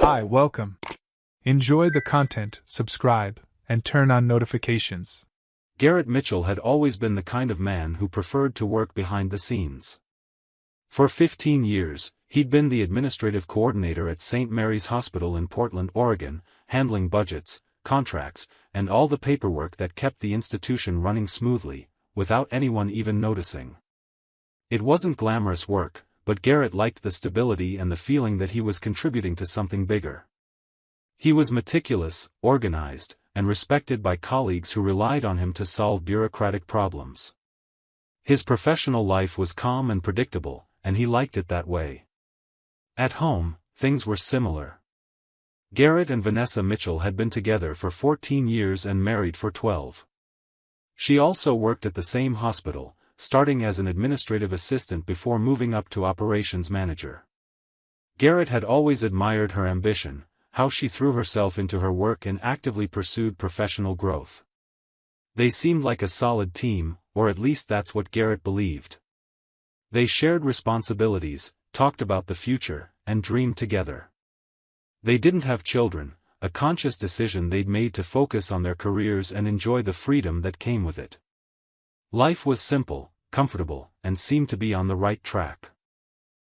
Hi, welcome. Enjoy the content, subscribe, and turn on notifications. Garrett Mitchell had always been the kind of man who preferred to work behind the scenes. For 15 years, he'd been the administrative coordinator at St. Mary's Hospital in Portland, Oregon, handling budgets, contracts, and all the paperwork that kept the institution running smoothly, without anyone even noticing. It wasn't glamorous work, but Garrett liked the stability and the feeling that he was contributing to something bigger. He was meticulous, organized, and respected by colleagues who relied on him to solve bureaucratic problems. His professional life was calm and predictable, and he liked it that way. At home, things were similar. Garrett and Vanessa Mitchell had been together for 14 years and married for 12. She also worked at the same hospital, starting as an administrative assistant before moving up to operations manager. Garrett had always admired her ambition, how she threw herself into her work and actively pursued professional growth. They seemed like a solid team, or at least that's what Garrett believed. They shared responsibilities, talked about the future, and dreamed together. They didn't have children, a conscious decision they'd made to focus on their careers and enjoy the freedom that came with it. Life was simple, comfortable, and seemed to be on the right track.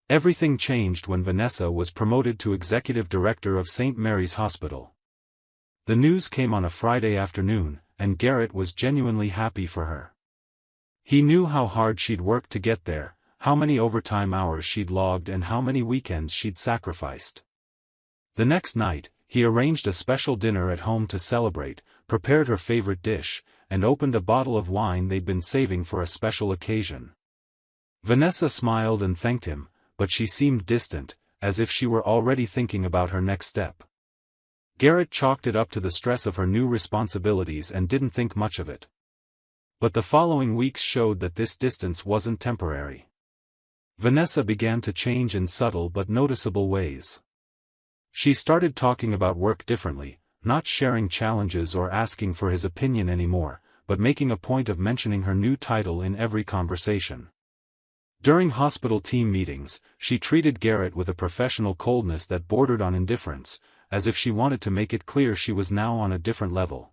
Everything changed when Vanessa was promoted to executive director of St. Mary's Hospital. The news came on a Friday afternoon, and Garrett was genuinely happy for her. He knew how hard she'd worked to get there, how many overtime hours she'd logged and how many weekends she'd sacrificed. The next night, he arranged a special dinner at home to celebrate, prepared her favorite dish, and opened a bottle of wine they'd been saving for a special occasion. Vanessa smiled and thanked him, but she seemed distant, as if she were already thinking about her next step. Garrett chalked it up to the stress of her new responsibilities and didn't think much of it. But the following weeks showed that this distance wasn't temporary. Vanessa began to change in subtle but noticeable ways. She started talking about work differently, not sharing challenges or asking for his opinion anymore, but making a point of mentioning her new title in every conversation. During hospital team meetings, she treated Garrett with a professional coldness that bordered on indifference, as if she wanted to make it clear she was now on a different level.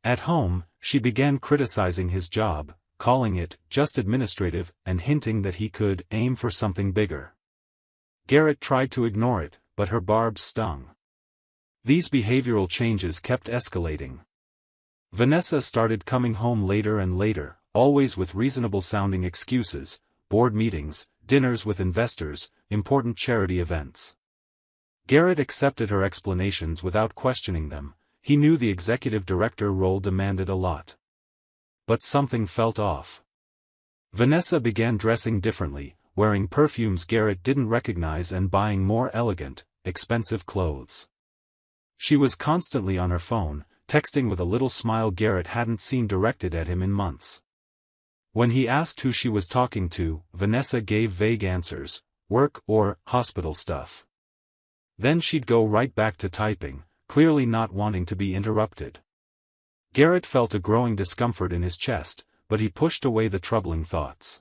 At home, she began criticizing his job, calling it just administrative and hinting that he could aim for something bigger. Garrett tried to ignore it, but her barbs stung. These behavioral changes kept escalating. Vanessa started coming home later and later, always with reasonable-sounding excuses: board meetings, dinners with investors, important charity events. Garrett accepted her explanations without questioning them. He knew the executive director role demanded a lot. But something felt off. Vanessa began dressing differently, wearing perfumes Garrett didn't recognize and buying more elegant, expensive clothes. She was constantly on her phone, texting with a little smile Garrett hadn't seen directed at him in months. When he asked who she was talking to, Vanessa gave vague answers: work or hospital stuff. Then she'd go right back to typing, clearly not wanting to be interrupted. Garrett felt a growing discomfort in his chest, but he pushed away the troubling thoughts.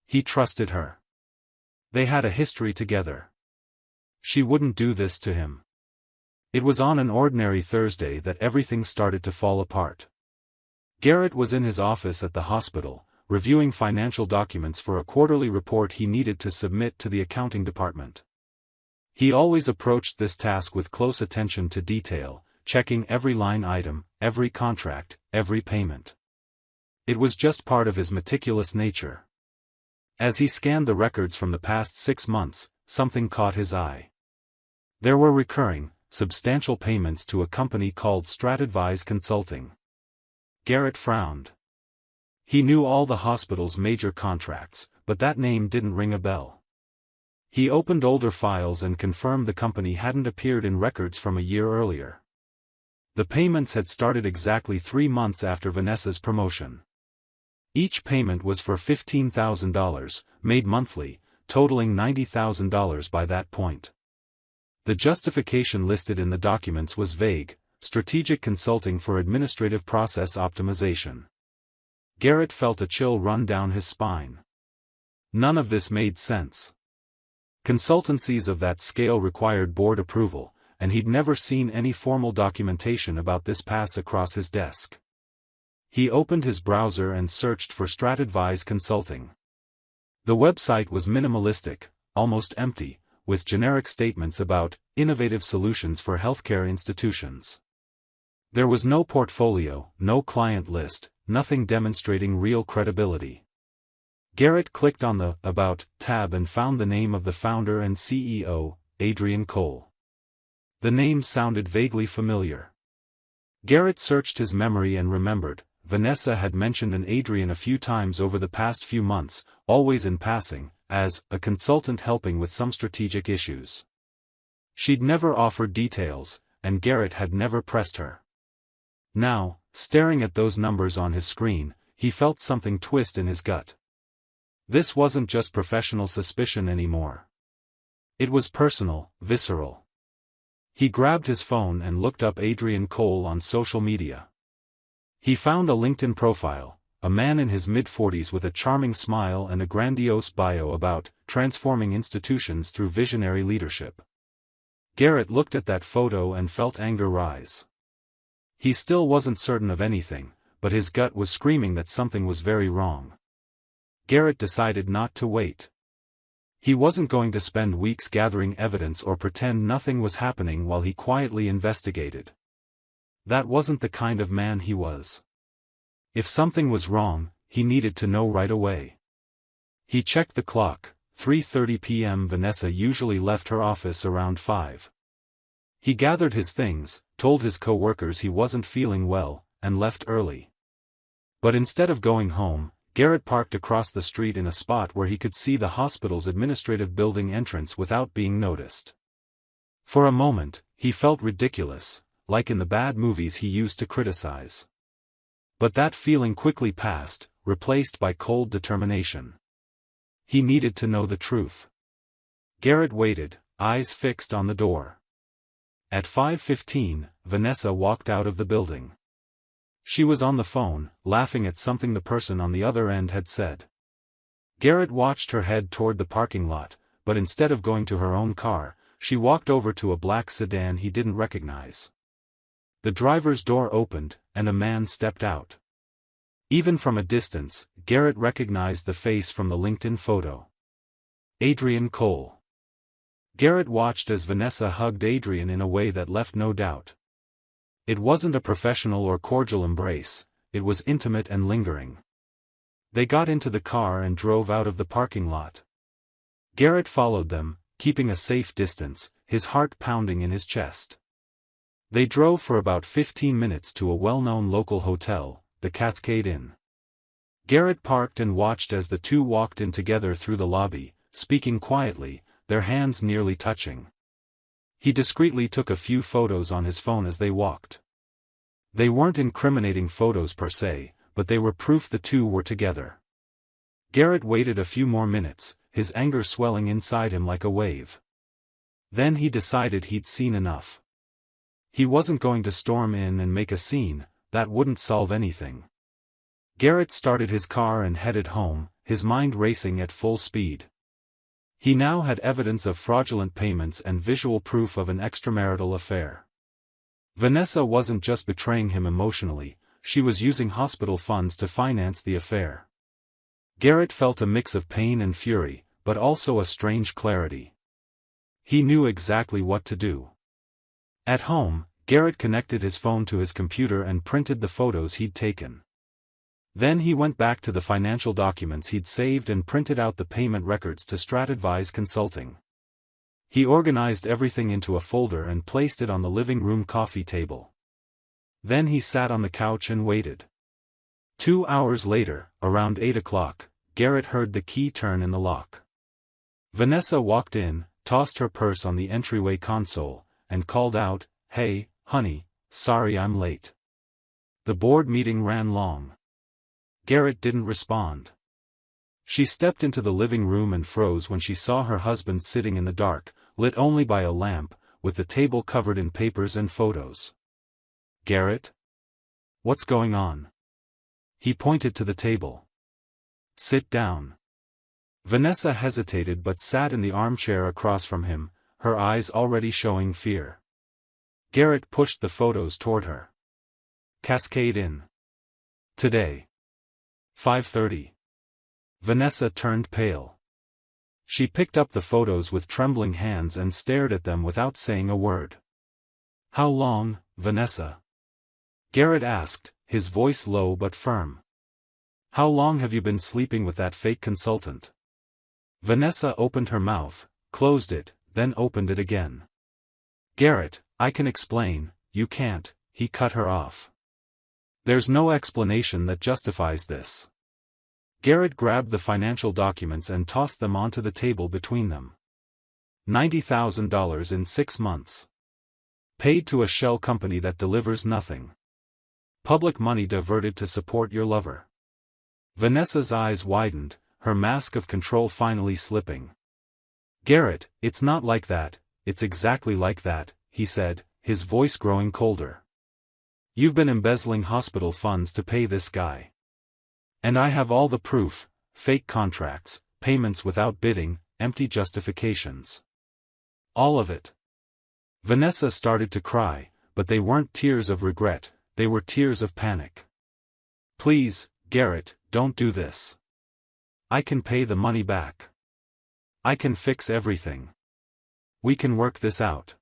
He trusted her. They had a history together. She wouldn't do this to him. It was on an ordinary Thursday that everything started to fall apart. Garrett was in his office at the hospital, reviewing financial documents for a quarterly report he needed to submit to the accounting department. He always approached this task with close attention to detail, checking every line item, every contract, every payment. It was just part of his meticulous nature. As he scanned the records from the past 6 months, something caught his eye. There were recurring, substantial payments to a company called Stratadvise Consulting. Garrett frowned. He knew all the hospital's major contracts, but that name didn't ring a bell. He opened older files and confirmed the company hadn't appeared in records from a year earlier. The payments had started exactly 3 months after Vanessa's promotion. Each payment was for $15,000, made monthly, totaling $90,000 by that point. The justification listed in the documents was vague: strategic consulting for administrative process optimization. Garrett felt a chill run down his spine. None of this made sense. Consultancies of that scale required board approval, and he'd never seen any formal documentation about this pass across his desk. He opened his browser and searched for StratAdvise Consulting. The website was minimalistic, almost empty, with generic statements about innovative solutions for healthcare institutions. There was no portfolio, no client list, nothing demonstrating real credibility. Garrett clicked on the About tab and found the name of the founder and CEO, Adrian Cole. The name sounded vaguely familiar. Garrett searched his memory and remembered, Vanessa had mentioned an Adrian a few times over the past few months, always in passing, as a consultant helping with some strategic issues. She'd never offered details, and Garrett had never pressed her. Now, staring at those numbers on his screen, he felt something twist in his gut. This wasn't just professional suspicion anymore. It was personal, visceral. He grabbed his phone and looked up Adrian Cole on social media. He found a LinkedIn profile, a man in his mid-40s with a charming smile and a grandiose bio about transforming institutions through visionary leadership. Garrett looked at that photo and felt anger rise. He still wasn't certain of anything, but his gut was screaming that something was very wrong. Garrett decided not to wait. He wasn't going to spend weeks gathering evidence or pretend nothing was happening while he quietly investigated. That wasn't the kind of man he was. If something was wrong, he needed to know right away. He checked the clock, 3:30 p.m. Vanessa usually left her office around 5. He gathered his things, told his co-workers he wasn't feeling well, and left early. But instead of going home, Garrett parked across the street in a spot where he could see the hospital's administrative building entrance without being noticed. For a moment, he felt ridiculous, like in the bad movies he used to criticize. But that feeling quickly passed, replaced by cold determination. He needed to know the truth. Garrett waited, eyes fixed on the door. At 5:15, Vanessa walked out of the building. She was on the phone, laughing at something the person on the other end had said. Garrett watched her head toward the parking lot, but instead of going to her own car, she walked over to a black sedan he didn't recognize. The driver's door opened, and a man stepped out. Even from a distance, Garrett recognized the face from the LinkedIn photo. Adrian Cole. Garrett watched as Vanessa hugged Adrian in a way that left no doubt. It wasn't a professional or cordial embrace, it was intimate and lingering. They got into the car and drove out of the parking lot. Garrett followed them, keeping a safe distance, his heart pounding in his chest. They drove for about 15 minutes to a well-known local hotel, the Cascade Inn. Garrett parked and watched as the two walked in together through the lobby, speaking quietly, their hands nearly touching. He discreetly took a few photos on his phone as they walked. They weren't incriminating photos per se, but they were proof the two were together. Garrett waited a few more minutes, his anger swelling inside him like a wave. Then he decided he'd seen enough. He wasn't going to storm in and make a scene, that wouldn't solve anything. Garrett started his car and headed home, his mind racing at full speed. He now had evidence of fraudulent payments and visual proof of an extramarital affair. Vanessa wasn't just betraying him emotionally, she was using hospital funds to finance the affair. Garrett felt a mix of pain and fury, but also a strange clarity. He knew exactly what to do. At home, Garrett connected his phone to his computer and printed the photos he'd taken. Then he went back to the financial documents he'd saved and printed out the payment records to StratAdvise Consulting. He organized everything into a folder and placed it on the living room coffee table. Then he sat on the couch and waited. 2 hours later, around 8 o'clock, Garrett heard the key turn in the lock. Vanessa walked in, tossed her purse on the entryway console, and called out, "Hey, honey, sorry I'm late. The board meeting ran long." Garrett didn't respond. She stepped into the living room and froze when she saw her husband sitting in the dark, lit only by a lamp, with the table covered in papers and photos. "Garrett? What's going on?" He pointed to the table. "Sit down." Vanessa hesitated but sat in the armchair across from him, her eyes already showing fear. Garrett pushed the photos toward her. Cascade in. Today. 5:30. Vanessa turned pale. She picked up the photos with trembling hands and stared at them without saying a word. How long, Vanessa? Garrett asked, his voice low but firm. How long have you been sleeping with that fake consultant? Vanessa opened her mouth, closed it, then opened it again. Garrett, I can explain. You can't, he cut her off. There's no explanation that justifies this. Garrett grabbed the financial documents and tossed them onto the table between them. $90,000 in 6 months. Paid to a shell company that delivers nothing. Public money diverted to support your lover. Vanessa's eyes widened, her mask of control finally slipping. Garrett, it's not like that, it's exactly like that, he said, his voice growing colder. You've been embezzling hospital funds to pay this guy. And I have all the proof, fake contracts, payments without bidding, empty justifications. All of it. Vanessa started to cry, but they weren't tears of regret, they were tears of panic. Please, Garrett, don't do this. I can pay the money back. I can fix everything. We can work this out.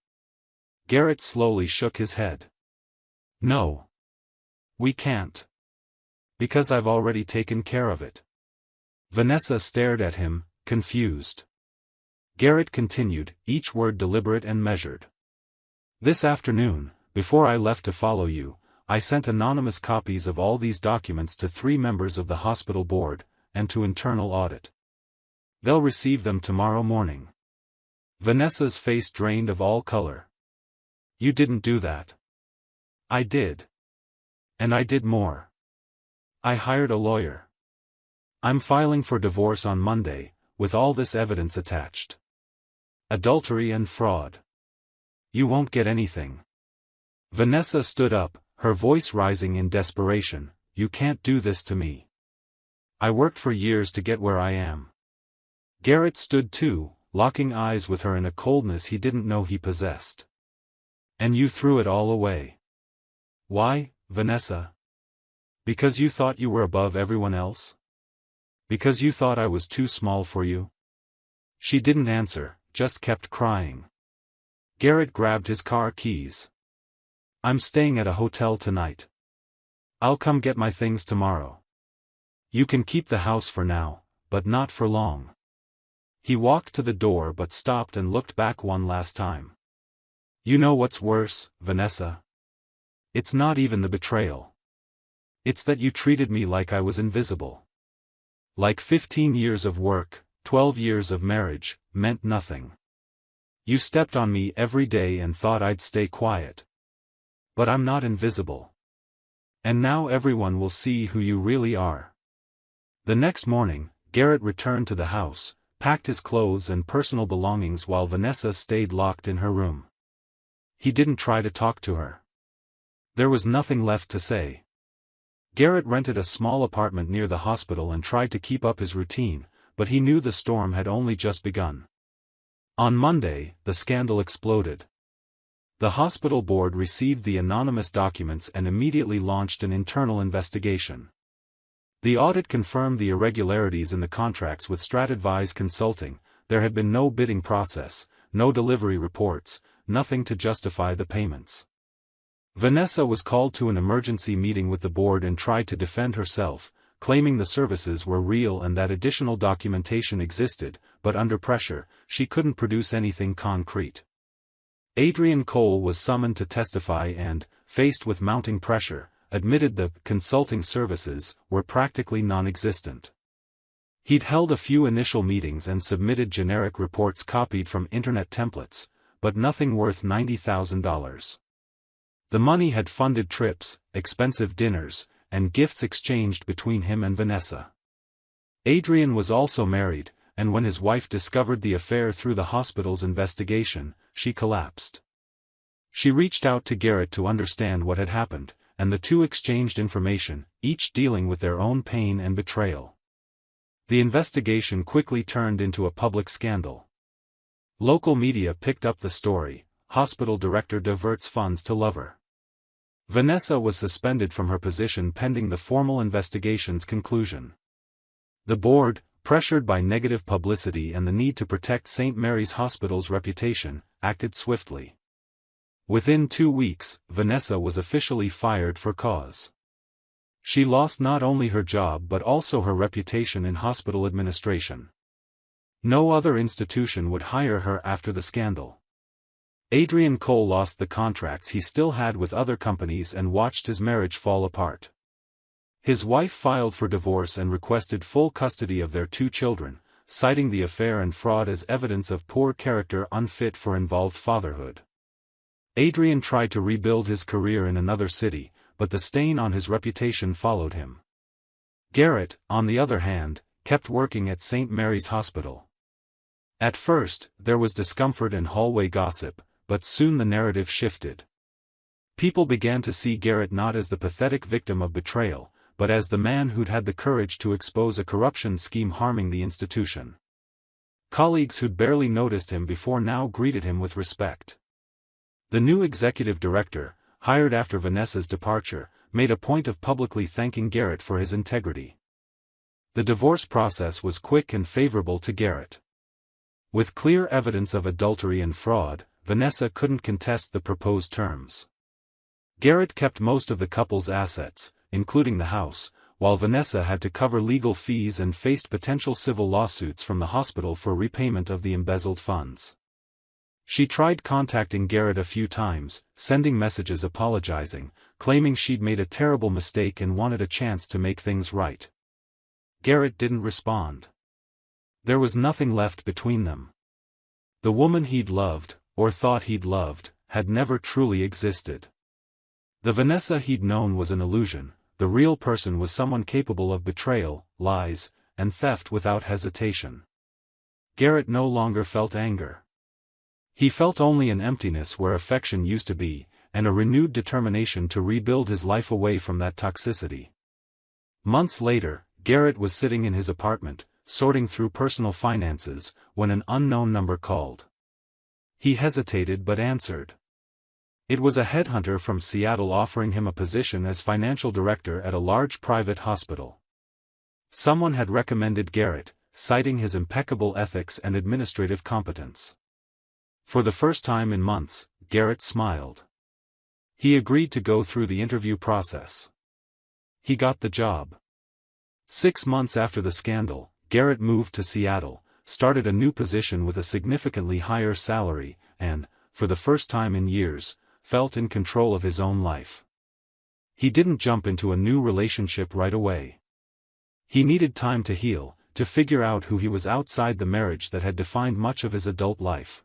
Garrett slowly shook his head. No. We can't. Because I've already taken care of it. Vanessa stared at him, confused. Garrett continued, each word deliberate and measured. This afternoon, before I left to follow you, I sent anonymous copies of all these documents to 3 members of the hospital board, and to internal audit. They'll receive them tomorrow morning. Vanessa's face drained of all color. You didn't do that. I did. And I did more. I hired a lawyer. I'm filing for divorce on Monday, with all this evidence attached. Adultery and fraud. You won't get anything. Vanessa stood up, her voice rising in desperation. You can't do this to me. I worked for years to get where I am. Garrett stood too, locking eyes with her in a coldness he didn't know he possessed. And you threw it all away. Why, Vanessa? Because you thought you were above everyone else? Because you thought I was too small for you? She didn't answer, just kept crying. Garrett grabbed his car keys. I'm staying at a hotel tonight. I'll come get my things tomorrow. You can keep the house for now, but not for long. He walked to the door but stopped and looked back one last time. You know what's worse, Vanessa? It's not even the betrayal. It's that you treated me like I was invisible. Like 15 years of work, 12 years of marriage, meant nothing. You stepped on me every day and thought I'd stay quiet. But I'm not invisible. And now everyone will see who you really are. The next morning, Garrett returned to the house, packed his clothes and personal belongings while Vanessa stayed locked in her room. He didn't try to talk to her. There was nothing left to say. Garrett rented a small apartment near the hospital and tried to keep up his routine, but he knew the storm had only just begun. On Monday, the scandal exploded. The hospital board received the anonymous documents and immediately launched an internal investigation. The audit confirmed the irregularities in the contracts with StratAdvise Consulting. There had been no bidding process, no delivery reports, nothing to justify the payments. Vanessa was called to an emergency meeting with the board and tried to defend herself, claiming the services were real and that additional documentation existed, but under pressure, she couldn't produce anything concrete. Adrian Cole was summoned to testify and, faced with mounting pressure, admitted the consulting services were practically non-existent. He'd held a few initial meetings and submitted generic reports copied from internet templates, but nothing worth $90,000. The money had funded trips, expensive dinners, and gifts exchanged between him and Vanessa. Adrian was also married, and when his wife discovered the affair through the hospital's investigation, she collapsed. She reached out to Garrett to understand what had happened, and the two exchanged information, each dealing with their own pain and betrayal. The investigation quickly turned into a public scandal. Local media picked up the story. Hospital director diverts funds to lover. Vanessa was suspended from her position pending the formal investigation's conclusion. The board, pressured by negative publicity and the need to protect St. Mary's Hospital's reputation, acted swiftly. Within 2 weeks, Vanessa was officially fired for cause. She lost not only her job but also her reputation in hospital administration. No other institution would hire her after the scandal. Adrian Cole lost the contracts he still had with other companies and watched his marriage fall apart. His wife filed for divorce and requested full custody of their 2 children, citing the affair and fraud as evidence of poor character unfit for involved fatherhood. Adrian tried to rebuild his career in another city, but the stain on his reputation followed him. Garrett, on the other hand, kept working at St. Mary's Hospital. At first, there was discomfort and hallway gossip, but soon the narrative shifted. People began to see Garrett not as the pathetic victim of betrayal, but as the man who'd had the courage to expose a corruption scheme harming the institution. Colleagues who'd barely noticed him before now greeted him with respect. The new executive director, hired after Vanessa's departure, made a point of publicly thanking Garrett for his integrity. The divorce process was quick and favorable to Garrett. With clear evidence of adultery and fraud, Vanessa couldn't contest the proposed terms. Garrett kept most of the couple's assets, including the house, while Vanessa had to cover legal fees and faced potential civil lawsuits from the hospital for repayment of the embezzled funds. She tried contacting Garrett a few times, sending messages apologizing, claiming she'd made a terrible mistake and wanted a chance to make things right. Garrett didn't respond. There was nothing left between them. The woman he'd loved, or thought he'd loved, had never truly existed. The Vanessa he'd known was an illusion. The real person was someone capable of betrayal, lies, and theft without hesitation. Garrett no longer felt anger. He felt only an emptiness where affection used to be, and a renewed determination to rebuild his life away from that toxicity. Months later, Garrett was sitting in his apartment, sorting through personal finances, when an unknown number called. He hesitated but answered. It was a headhunter from Seattle offering him a position as financial director at a large private hospital. Someone had recommended Garrett, citing his impeccable ethics and administrative competence. For the first time in months, Garrett smiled. He agreed to go through the interview process. He got the job. 6 months after the scandal, Garrett moved to Seattle, started a new position with a significantly higher salary, and, for the first time in years, felt in control of his own life. He didn't jump into a new relationship right away. He needed time to heal, to figure out who he was outside the marriage that had defined much of his adult life.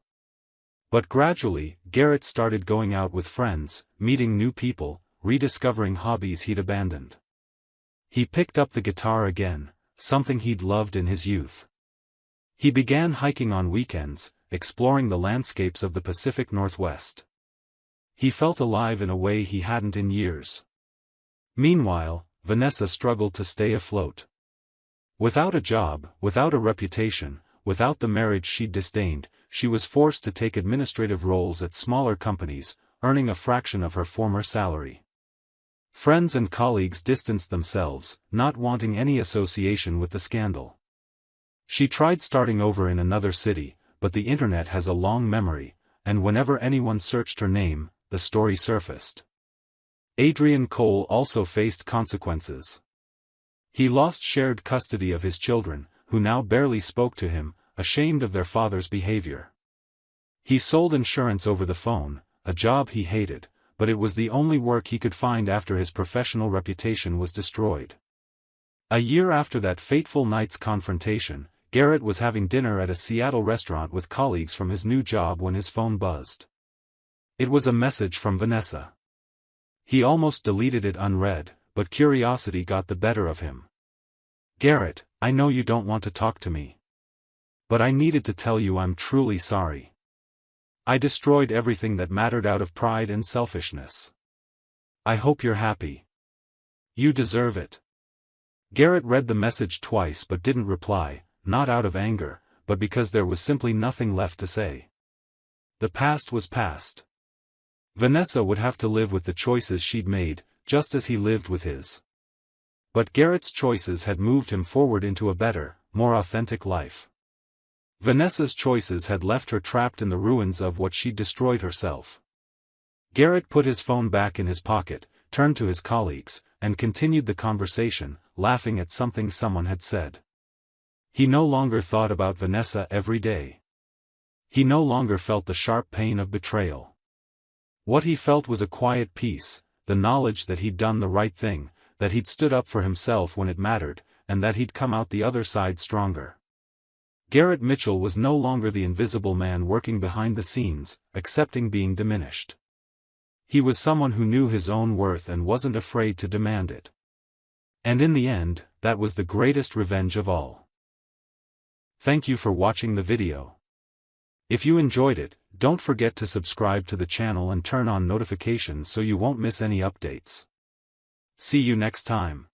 But gradually, Garrett started going out with friends, meeting new people, rediscovering hobbies he'd abandoned. He picked up the guitar again, something he'd loved in his youth. He began hiking on weekends, exploring the landscapes of the Pacific Northwest. He felt alive in a way he hadn't in years. Meanwhile, Vanessa struggled to stay afloat. Without a job, without a reputation, without the marriage she'd disdained, she was forced to take administrative roles at smaller companies, earning a fraction of her former salary. Friends and colleagues distanced themselves, not wanting any association with the scandal. She tried starting over in another city, but the internet has a long memory, and whenever anyone searched her name, the story surfaced. Adrian Cole also faced consequences. He lost shared custody of his children, who now barely spoke to him, ashamed of their father's behavior. He sold insurance over the phone, a job he hated, but it was the only work he could find after his professional reputation was destroyed. A year after that fateful night's confrontation, Garrett was having dinner at a Seattle restaurant with colleagues from his new job when his phone buzzed. It was a message from Vanessa. He almost deleted it unread, but curiosity got the better of him. "Garrett, I know you don't want to talk to me. But I needed to tell you I'm truly sorry. I destroyed everything that mattered out of pride and selfishness. I hope you're happy. You deserve it." Garrett read the message twice but didn't reply, not out of anger, but because there was simply nothing left to say. The past was past. Vanessa would have to live with the choices she'd made, just as he lived with his. But Garrett's choices had moved him forward into a better, more authentic life. Vanessa's choices had left her trapped in the ruins of what she'd destroyed herself. Garrett put his phone back in his pocket, turned to his colleagues, and continued the conversation, laughing at something someone had said. He no longer thought about Vanessa every day. He no longer felt the sharp pain of betrayal. What he felt was a quiet peace, the knowledge that he'd done the right thing, that he'd stood up for himself when it mattered, and that he'd come out the other side stronger. Garrett Mitchell was no longer the invisible man working behind the scenes, accepting being diminished. He was someone who knew his own worth and wasn't afraid to demand it. And in the end, that was the greatest revenge of all. Thank you for watching the video. If you enjoyed it, don't forget to subscribe to the channel and turn on notifications so you won't miss any updates. See you next time.